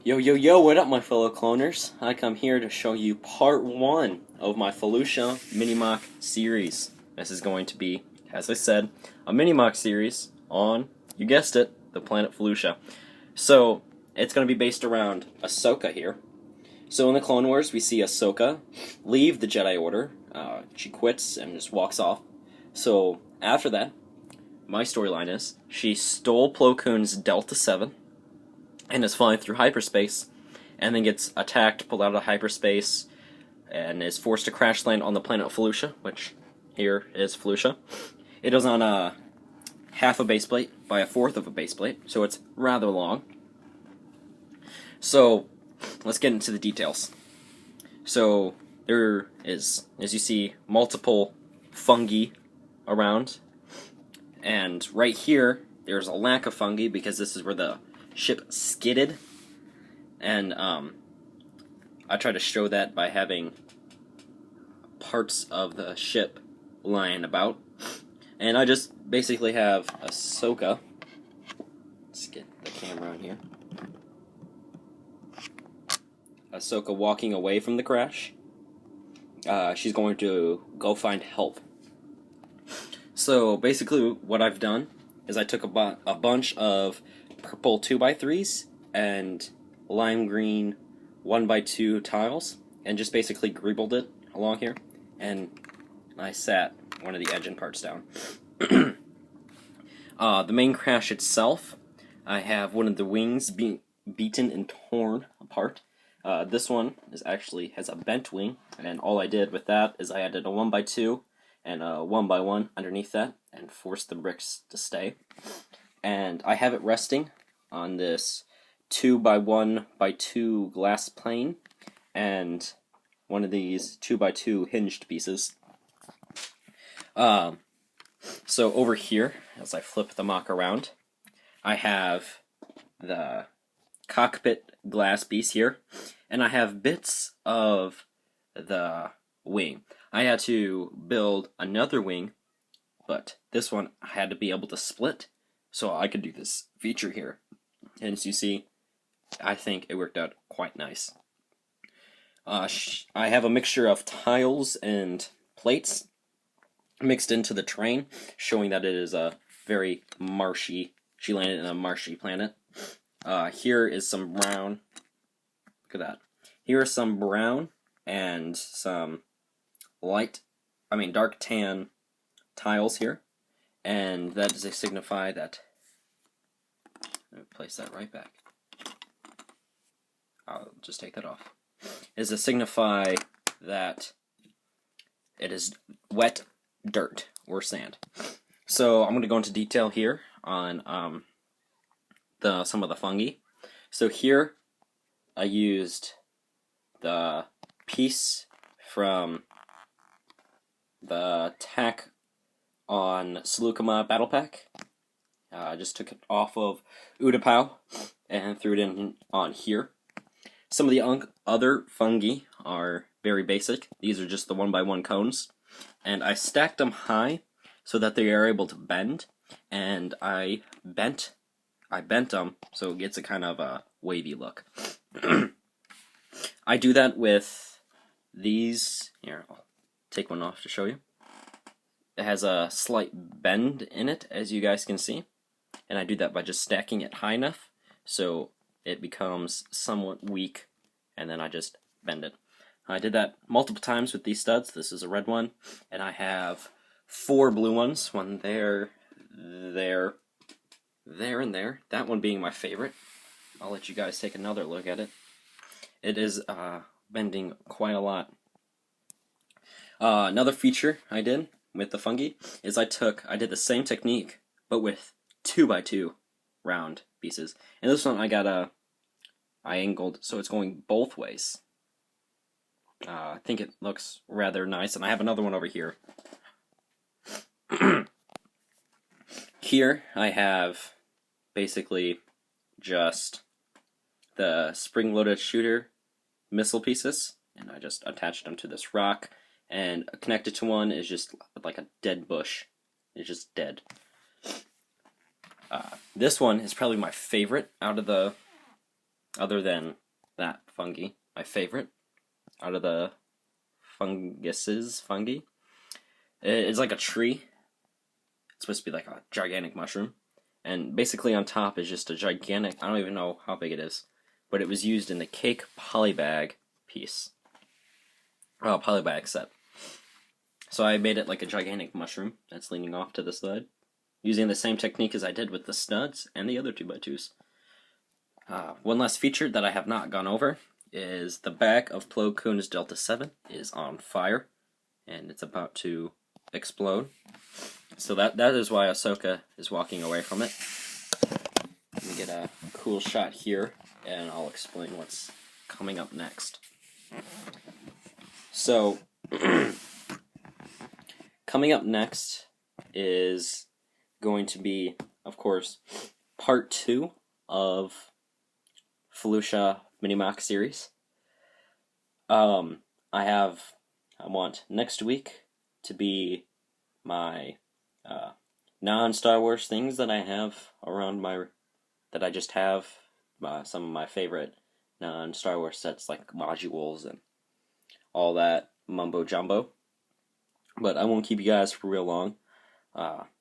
Yo, yo, yo, what up, my fellow cloners? I come here to show you part 1 of my Felucia mini-MOC series. This is going to be, as I said, a mini-MOC series on, you guessed it, the planet Felucia. So, it's going to be based around Ahsoka here. So in the Clone Wars, we see Ahsoka leave the Jedi Order. She quits and just walks off. So, after that, my storyline is, she stole Plo Koon's Delta 7, and is flying through hyperspace, and then gets attacked, pulled out of hyperspace, and is forced to crash land on the planet Felucia, which here is Felucia. It is on a half a base plate by a fourth of a base plate, so it's rather long. So, let's get into the details. So, there is, as you see, multiple fungi around, and right here, there's a lack of fungi because this is where the ship skidded, and I try to show that by having parts of the ship lying about, and I just basically have Ahsoka. Let's get the camera on here. Ahsoka walking away from the crash. She's going to go find help. So basically what I've done is I took a bunch of purple 2x3s and lime green 1x2 tiles and just basically greebled it along here, and I sat one of the engine parts down. The main crash itself, I have one of the wings being beaten and torn apart. This one has a bent wing, and all I did with that is I added a 1x2 and a 1x1 underneath that and forced the bricks to stay. And I have it resting on this 2x1x2 glass plane and one of these 2x2 hinged pieces. So over here, as I flip the MOC around, I have the cockpit glass piece here, and I have bits of the wing. I had to build another wing, but this one I had to be able to split so I could do this feature here. And as you see, I think it worked out quite nice. I have a mixture of tiles and plates mixed into the terrain, showing that it is a very marshy. She landed in a marshy planet. Here is some brown. Look at that. Here is some brown and some dark tan tiles here, and that is to signify that. Let me place that right back. I'll just take that off. Is to signify that it is wet dirt or sand. So I'm going to go into detail here on some of the fungi. So here I used the piece from the tack on Salukama Battle Pack. I just took it off of Utapau and threw it in on here. Some of the other fungi are very basic. These are just the 1x1 cones, and I stacked them high so that they are able to bend, and I bent them so it gets a kind of a wavy look. I do that with these. Here, I'll take one off to show you. It has a slight bend in it, as you guys can see, and I do that by just stacking it high enough so it becomes somewhat weak, and then I just bend it. I did that multiple times with these studs. This is a red one, and I have 4 blue ones, one there, there, and there. That one being my favorite. I'll let you guys take another look at it. It is bending quite a lot. Another feature I did with the fungi is I did the same technique, but with 2x2 round pieces. And this one I angled so it's going both ways. I think it looks rather nice, and I have another one over here. Here I have basically just the spring-loaded shooter missile pieces, and I just attached them to this rock, and connected to one is just like a dead bush. It's just dead. This one is probably my favorite out of the other than that fungi, my favorite out of the fungi. It's like a tree. It's supposed to be like a gigantic mushroom. And basically on top is just a gigantic, I don't even know how big it is, but it was used in the cake polybag piece. Oh, polybag set. So I made it like a gigantic mushroom that's leaning off to the side, using the same technique as I did with the studs and the other 2x2s. One last feature that I have not gone over is the back of Plo Koon's Delta 7 is on fire, and it's about to explode. So that is why Ahsoka is walking away from it. Let me get a cool shot here, and I'll explain what's coming up next. So, coming up next is going to be, of course, part 2 of Felucia mini-MOC series. I want next week to be my non-Star Wars things that I have around that I just have, some of my favorite non-Star Wars sets like modules and all that mumbo jumbo. But I won't keep you guys for real long.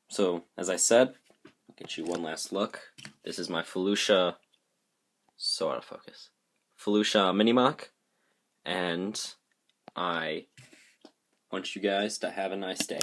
So as I said, I'll get you one last look. This is my Felucia, so out of focus, Felucia mini-MOC, and I want you guys to have a nice day.